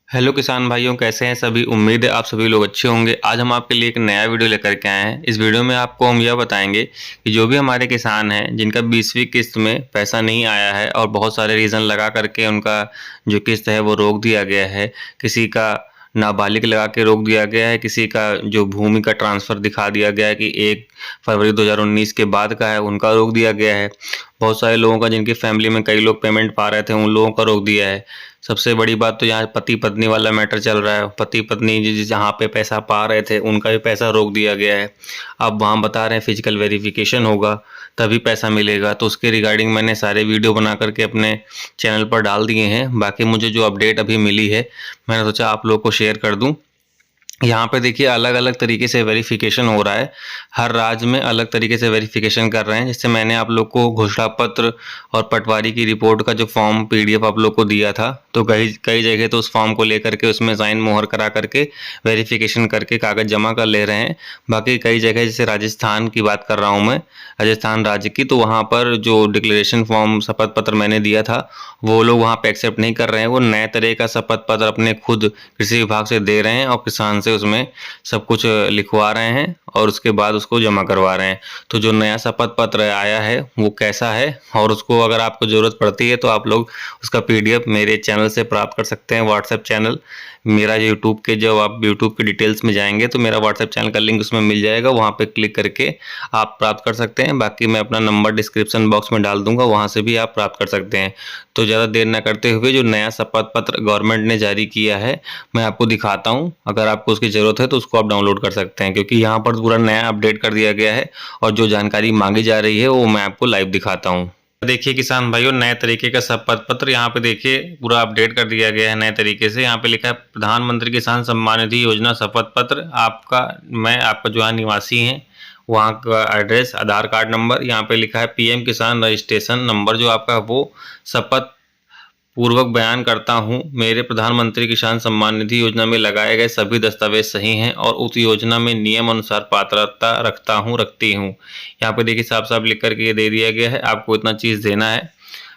Hello किसान भाइयों, कैसे हैं सभी। उम्मीद है आप सभी लोग अच्छे होंगे। आज हम आपके लिए एक नया वीडियो लेकर के आए हैं। इस वीडियो में आपको हम यह बताएंगे कि जो भी हमारे किसान हैं जिनका 20वीं किस्त में पैसा नहीं आया है और बहुत सारे रीज़न लगा करके उनका जो किस्त है वो रोक दिया गया है। किसी का नाबालिग लगा के रोक दिया गया है, किसी का जो भूमि का ट्रांसफ़र दिखा दिया गया है कि 1 फरवरी 2019 के बाद का है, उनका रोक दिया गया है। बहुत सारे लोगों का, जिनकी फैमिली में कई लोग पेमेंट पा रहे थे, उन लोगों का रोक दिया है। सबसे बड़ी बात तो यहाँ पति पत्नी वाला मैटर चल रहा है। पति पत्नी जहाँ पे पैसा पा रहे थे उनका भी पैसा रोक दिया गया है। अब वहाँ बता रहे हैं फिजिकल वेरिफिकेशन होगा तभी पैसा मिलेगा। तो उसके रिगार्डिंग मैंने सारे वीडियो बना करके अपने चैनल पर डाल दिए हैं। बाकी मुझे जो अपडेट अभी मिली है मैंने सोचा आप लोग को शेयर कर दूँ। यहाँ पे देखिए अलग अलग तरीके से वेरिफिकेशन हो रहा है। हर राज्य में अलग तरीके से वेरिफिकेशन कर रहे हैं। जैसे मैंने आप लोग को घोषणा पत्र और पटवारी की रिपोर्ट का जो फॉर्म पीडीएफ आप लोग को दिया था, तो कई कई जगह तो उस फॉर्म को लेकर के उसमें साइन मोहर करा करके वेरिफिकेशन करके कागज़ जमा कर ले रहे हैं। बाकी कई जगह, जैसे राजस्थान की बात कर रहा हूँ मैं, राजस्थान राज्य की, तो वहाँ पर जो डिक्लेरेशन फॉर्म शपथ पत्र मैंने दिया था वो लोग वहाँ पे एक्सेप्ट नहीं कर रहे हैं। वो नए तरह का शपथ पत्र अपने खुद कृषि विभाग से दे रहे हैं और किसान से उसमें सब कुछ लिखवा रहे हैं और उसके बाद उसको जमा करवा रहे हैं। तो जो नया शपथ पत्र आया है वो कैसा है, और उसको अगर आपको ज़रूरत पड़ती है तो आप लोग उसका पीडीएफ मेरे चैनल से प्राप्त कर सकते हैं। व्हाट्सएप चैनल मेरा यूट्यूब के, जब आप यूट्यूब के डिटेल्स में जाएंगे तो मेरा व्हाट्सएप चैनल का लिंक उसमें मिल जाएगा, वहाँ पे क्लिक करके आप प्राप्त कर सकते हैं। बाकी मैं अपना नंबर डिस्क्रिप्शन बॉक्स में डाल दूंगा, वहाँ से भी आप प्राप्त कर सकते हैं। तो ज़्यादा देर न करते हुए जो नया शपथ पत्र गवर्नमेंट ने जारी किया है मैं आपको दिखाता हूँ। अगर आपको उसकी ज़रूरत है तो उसको आप डाउनलोड कर सकते हैं, क्योंकि यहाँ पर पूरा नया अपडेट कर दिया गया है और जो जानकारी मांगी जा रही है वो मैं आपको लाइव दिखाता हूँ। देखिए किसान भाइयों, नए तरीके का शपथ पत्र यहाँ पे देखिए पूरा अपडेट कर दिया गया है नए तरीके से। यहाँ पे लिखा है प्रधानमंत्री किसान सम्मान निधि योजना शपथ पत्र। आपका जो यहाँ निवासी हैं वहाँ का एड्रेस, आधार कार्ड नंबर, यहाँ पे लिखा है पीएम किसान रजिस्ट्रेशन नंबर जो आपका, वो शपथ पूर्वक बयान करता हूँ मेरे प्रधानमंत्री किसान सम्मान निधि योजना में लगाए गए सभी दस्तावेज सही हैं और उस योजना में नियम अनुसार पात्रता रखती हूँ। यहाँ पे देखिए साफ साफ लिख करके ये दे दिया गया है, आपको इतना चीज़ देना है।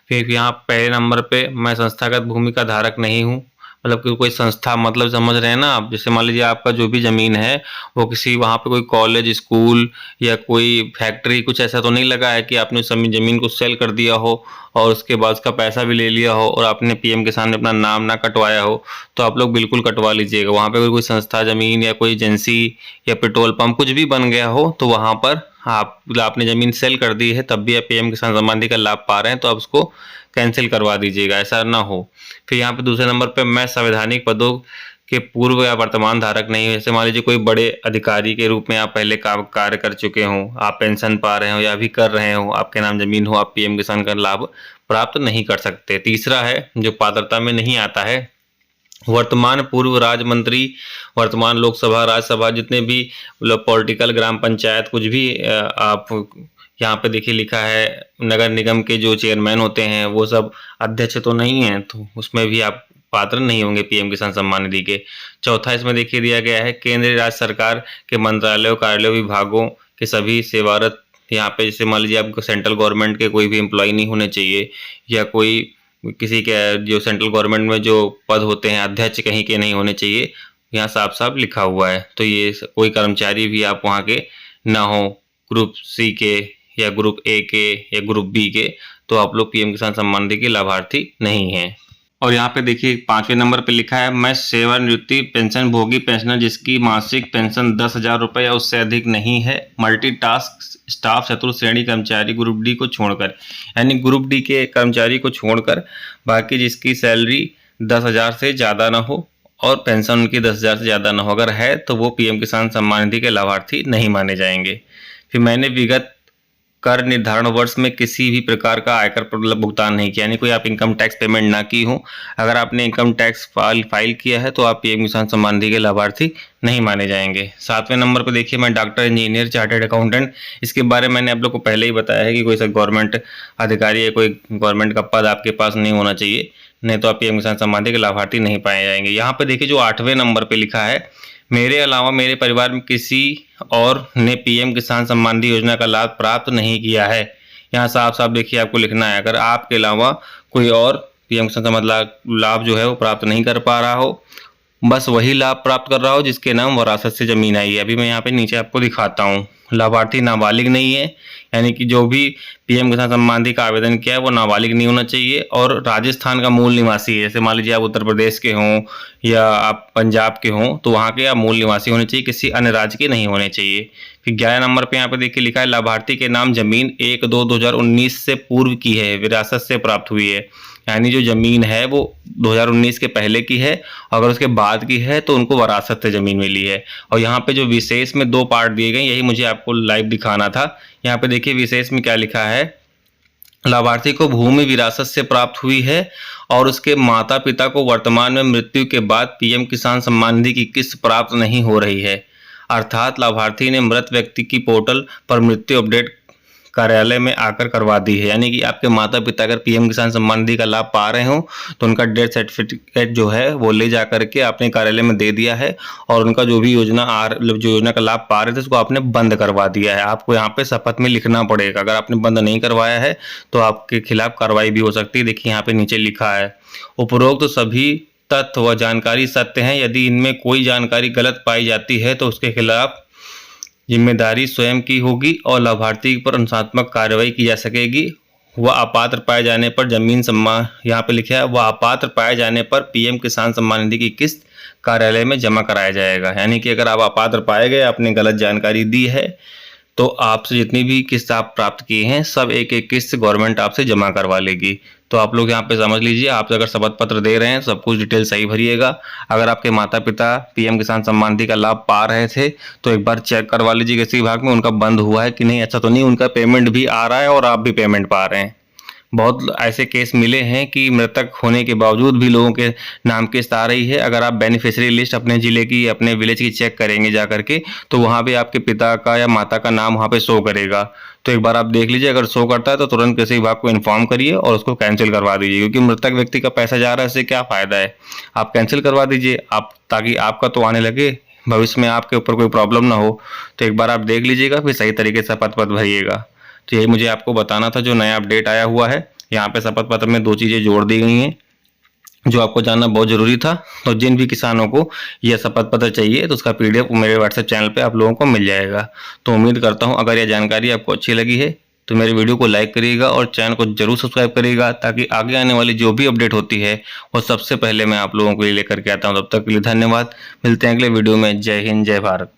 फिर यहाँ पहले नंबर पे मैं संस्थागत भूमि का धारक नहीं हूँ। मतलब कि कोई संस्था, मतलब समझ रहे हैं ना आप। जैसे मान लीजिए आपका जो भी ज़मीन है वो किसी वहाँ पे कोई कॉलेज, स्कूल या कोई फैक्ट्री, कुछ ऐसा तो नहीं लगा है कि आपने उस ज़मीन को सेल कर दिया हो और उसके बाद उसका पैसा भी ले लिया हो और आपने पीएम किसान में अपना नाम ना कटवाया हो। तो आप लोग बिल्कुल कटवा लीजिएगा। वहाँ पे कोई संस्था, ज़मीन या कोई एजेंसी या पेट्रोल पंप कुछ भी बन गया हो तो वहाँ पर आपने ज़मीन सेल कर दी है तब भी आप पीएम किसान सम्मान निधि का लाभ पा रहे हैं, तो आप उसको कैंसिल करवा दीजिएगा, ऐसा ना हो। फिर यहाँ पे दूसरे नंबर पे मैं संवैधानिक पदों के पूर्व या वर्तमान धारक नहीं हूँ। जैसे मान लीजिए कोई बड़े अधिकारी के रूप में आप पहले कार्य कर चुके हों, आप पेंशन पा रहे हो या अभी कर रहे हो, आपके नाम ज़मीन हो, आप पीएम किसान का लाभ प्राप्त नहीं कर सकते। तीसरा है जो पात्रता में नहीं आता है, वर्तमान पूर्व राज्य मंत्री, वर्तमान लोकसभा राज्यसभा जितने भी मतलब पॉलिटिकल, ग्राम पंचायत कुछ भी आप यहाँ पे देखिए लिखा है नगर निगम के जो चेयरमैन होते हैं वो सब अध्यक्ष तो नहीं हैं, तो उसमें भी आप पात्र नहीं होंगे पीएम किसान सम्मान निधि के। चौथा इसमें देखिए दिया गया है केंद्र राज्य सरकार के मंत्रालयों, कार्यालयों, विभागों के सभी सेवारत। यहाँ पे जैसे मान लीजिए आपको सेंट्रल गवर्नमेंट के कोई भी एम्प्लॉय नहीं होने चाहिए, या कोई किसी के जो सेंट्रल गवर्नमेंट में जो पद होते हैं अध्यक्ष कहीं के नहीं होने चाहिए, यहाँ साफ साफ लिखा हुआ है। तो ये कोई कर्मचारी भी आप वहाँ के ना हो, ग्रुप सी के या ग्रुप ए के या ग्रुप बी के, तो आप लोग पीएम किसान सम्मान निधि के लाभार्थी नहीं हैं। और यहाँ पे देखिए 5वें नंबर पे लिखा है मैं सेवानिवृत्ति पेंशन भोगी पेंशनर जिसकी मासिक पेंशन 10,000 रुपये या उससे अधिक नहीं है, मल्टीटास्क स्टाफ चतुर्थ श्रेणी कर्मचारी ग्रुप डी को छोड़कर, यानी ग्रुप डी के कर्मचारी को छोड़कर बाकी जिसकी सैलरी 10,000 से ज़्यादा ना हो और पेंशन उनकी 10,000 से ज़्यादा ना हो, अगर है तो वो पीएम किसान सम्मान निधि के लाभार्थी नहीं माने जाएंगे। फिर मैंने विगत कर निर्धारण वर्ष में किसी भी प्रकार का आयकर भुगतान नहीं किया, यानी कोई आप इनकम टैक्स पेमेंट ना की हो। अगर आपने इनकम टैक्स फाइल किया है तो आप पीएम किसान सम्मान निधि के लाभार्थी नहीं माने जाएंगे। 7वें नंबर पर देखिए मैं डॉक्टर, इंजीनियर, चार्टर्ड अकाउंटेंट, इसके बारे में मैंने आप लोग को पहले ही बताया है कि कोई सा गवर्नमेंट अधिकारी या कोई गवर्नमेंट का पद आपके पास नहीं होना चाहिए, नहीं तो आप पीएम किसान सम्मान निधि के लाभार्थी नहीं पाए जाएंगे। यहाँ पे देखिए जो 8वें नंबर पर लिखा है मेरे अलावा मेरे परिवार में किसी और ने पीएम किसान सम्मान निधि योजना का लाभ प्राप्त नहीं किया है। यहाँ साफ साफ देखिए आपको लिखना है, अगर आपके अलावा कोई और पीएम किसान सम्मान लाभ जो है वो प्राप्त नहीं कर पा रहा हो, बस वही लाभ प्राप्त कर रहा हो जिसके नाम वरासत से ज़मीन आई है। अभी मैं यहाँ पे नीचे आपको दिखाता हूँ। लाभार्थी नाबालिग नहीं है, यानी कि जो भी पीएम किसान सम्मान निधि का आवेदन किया है वो नाबालिग नहीं होना चाहिए और राजस्थान का मूल निवासी है। जैसे मान लीजिए आप उत्तर प्रदेश के हों या आप पंजाब के हों, तो वहाँ के आप मूल निवासी होने चाहिए, किसी अन्य राज्य के नहीं होने चाहिए। फिर 11 नंबर पे यहाँ पे देखिए लिखा है लाभार्थी के नाम जमीन 1/2/2019 से पूर्व की है, विरासत से प्राप्त हुई है। यानी जो ज़मीन है वो 2019 के पहले की है, अगर उसके बाद की है तो उनको वरासत से ज़मीन मिली है। और यहाँ पे जो विशेष में 2 पार्ट दिए गए, यही मुझे आपको लाइव दिखाना था। यहाँ पे देखिए विशेष में क्या लिखा है, लाभार्थी को भूमि विरासत से प्राप्त हुई है और उसके माता पिता को वर्तमान में मृत्यु के बाद पीएम किसान सम्मान निधि की किस्त प्राप्त नहीं हो रही है। अर्थात लाभार्थी ने मृत व्यक्ति की पोर्टल पर मृत्यु अपडेट कार्यालय में आकर करवा दी है। यानी कि आपके माता पिता अगर पीएम किसान सम्मान निधि का लाभ पा रहे हो तो उनका डेथ सर्टिफिकेट जो है वो ले जा करके आपने कार्यालय में दे दिया है और उनका जो भी जो योजना का लाभ पा रहे थे उसको आपने बंद करवा दिया है। आपको यहाँ पे शपथ में लिखना पड़ेगा, अगर आपने बंद नहीं करवाया है तो आपके खिलाफ कार्रवाई भी हो सकती है। देखिए यहाँ पे नीचे लिखा है, उपरोक्त सभी तथ्य व जानकारी सत्य हैं, यदि इनमें कोई जानकारी गलत पाई जाती है तो उसके खिलाफ जिम्मेदारी स्वयं की होगी और लाभार्थी पर अनुशासनात्मक कार्रवाई की जा सकेगी। वह अपात्र पाए जाने पर जमीन सम्मान, यहाँ पे लिखा है, वह अपात्र पाए जाने पर पीएम किसान सम्मान निधि की किस्त कार्यालय में जमा कराया जाएगा। यानी कि अगर आप अपात्र पाए गए, आपने गलत जानकारी दी है, तो आपसे जितनी भी किस्त आप प्राप्त किए हैं सब एक एक किस्त गवर्नमेंट आपसे जमा करवा लेगी। तो आप लोग यहाँ पे समझ लीजिए, आप अगर शपथ पत्र दे रहे हैं सब कुछ डिटेल सही भरिएगा। अगर आपके माता पिता पीएम किसान सम्मान निधि का लाभ पा रहे थे तो एक बार चेक करवा लीजिए किसी विभाग में उनका बंद हुआ है कि नहीं। अच्छा तो नहीं, उनका पेमेंट भी आ रहा है और आप भी पेमेंट पा रहे हैं। बहुत ऐसे केस मिले हैं कि मृतक होने के बावजूद भी लोगों के नाम किस्त आ रही है। अगर आप बेनिफिशियरी लिस्ट अपने ज़िले की, अपने विलेज की चेक करेंगे जा करके, तो वहाँ पे आपके पिता का या माता का नाम वहाँ पे शो करेगा। तो एक बार आप देख लीजिए, अगर शो करता है तो तुरंत किसी विभाग को इन्फॉर्म करिए और उसको कैंसिल करवा दीजिए, क्योंकि मृतक व्यक्ति का पैसा जा रहा है, इससे क्या फ़ायदा है। आप कैंसिल करवा दीजिए आप, ताकि आपका तो आने लगे, भविष्य में आपके ऊपर कोई प्रॉब्लम ना हो। तो एक बार आप देख लीजिएगा, फिर सही तरीके से शपथ पत्र भरिएगा। तो यही मुझे आपको बताना था, जो नया अपडेट आया हुआ है। यहाँ पे शपथ पत्र में 2 चीज़ें जोड़ दी गई हैं जो आपको जानना बहुत ज़रूरी था। तो जिन भी किसानों को यह शपथ पत्र चाहिए तो उसका पीडीएफ मेरे व्हाट्सएप चैनल पे आप लोगों को मिल जाएगा। तो उम्मीद करता हूँ अगर यह जानकारी आपको अच्छी लगी है तो मेरे वीडियो को लाइक करिएगा और चैनल को जरूर सब्सक्राइब करिएगा, ताकि आगे आने वाली जो भी अपडेट होती है वो सबसे पहले मैं आप लोगों के लिए लेकर के आता हूँ। तब तक के लिए धन्यवाद, मिलते हैं अगले वीडियो में। जय हिंद, जय भारत।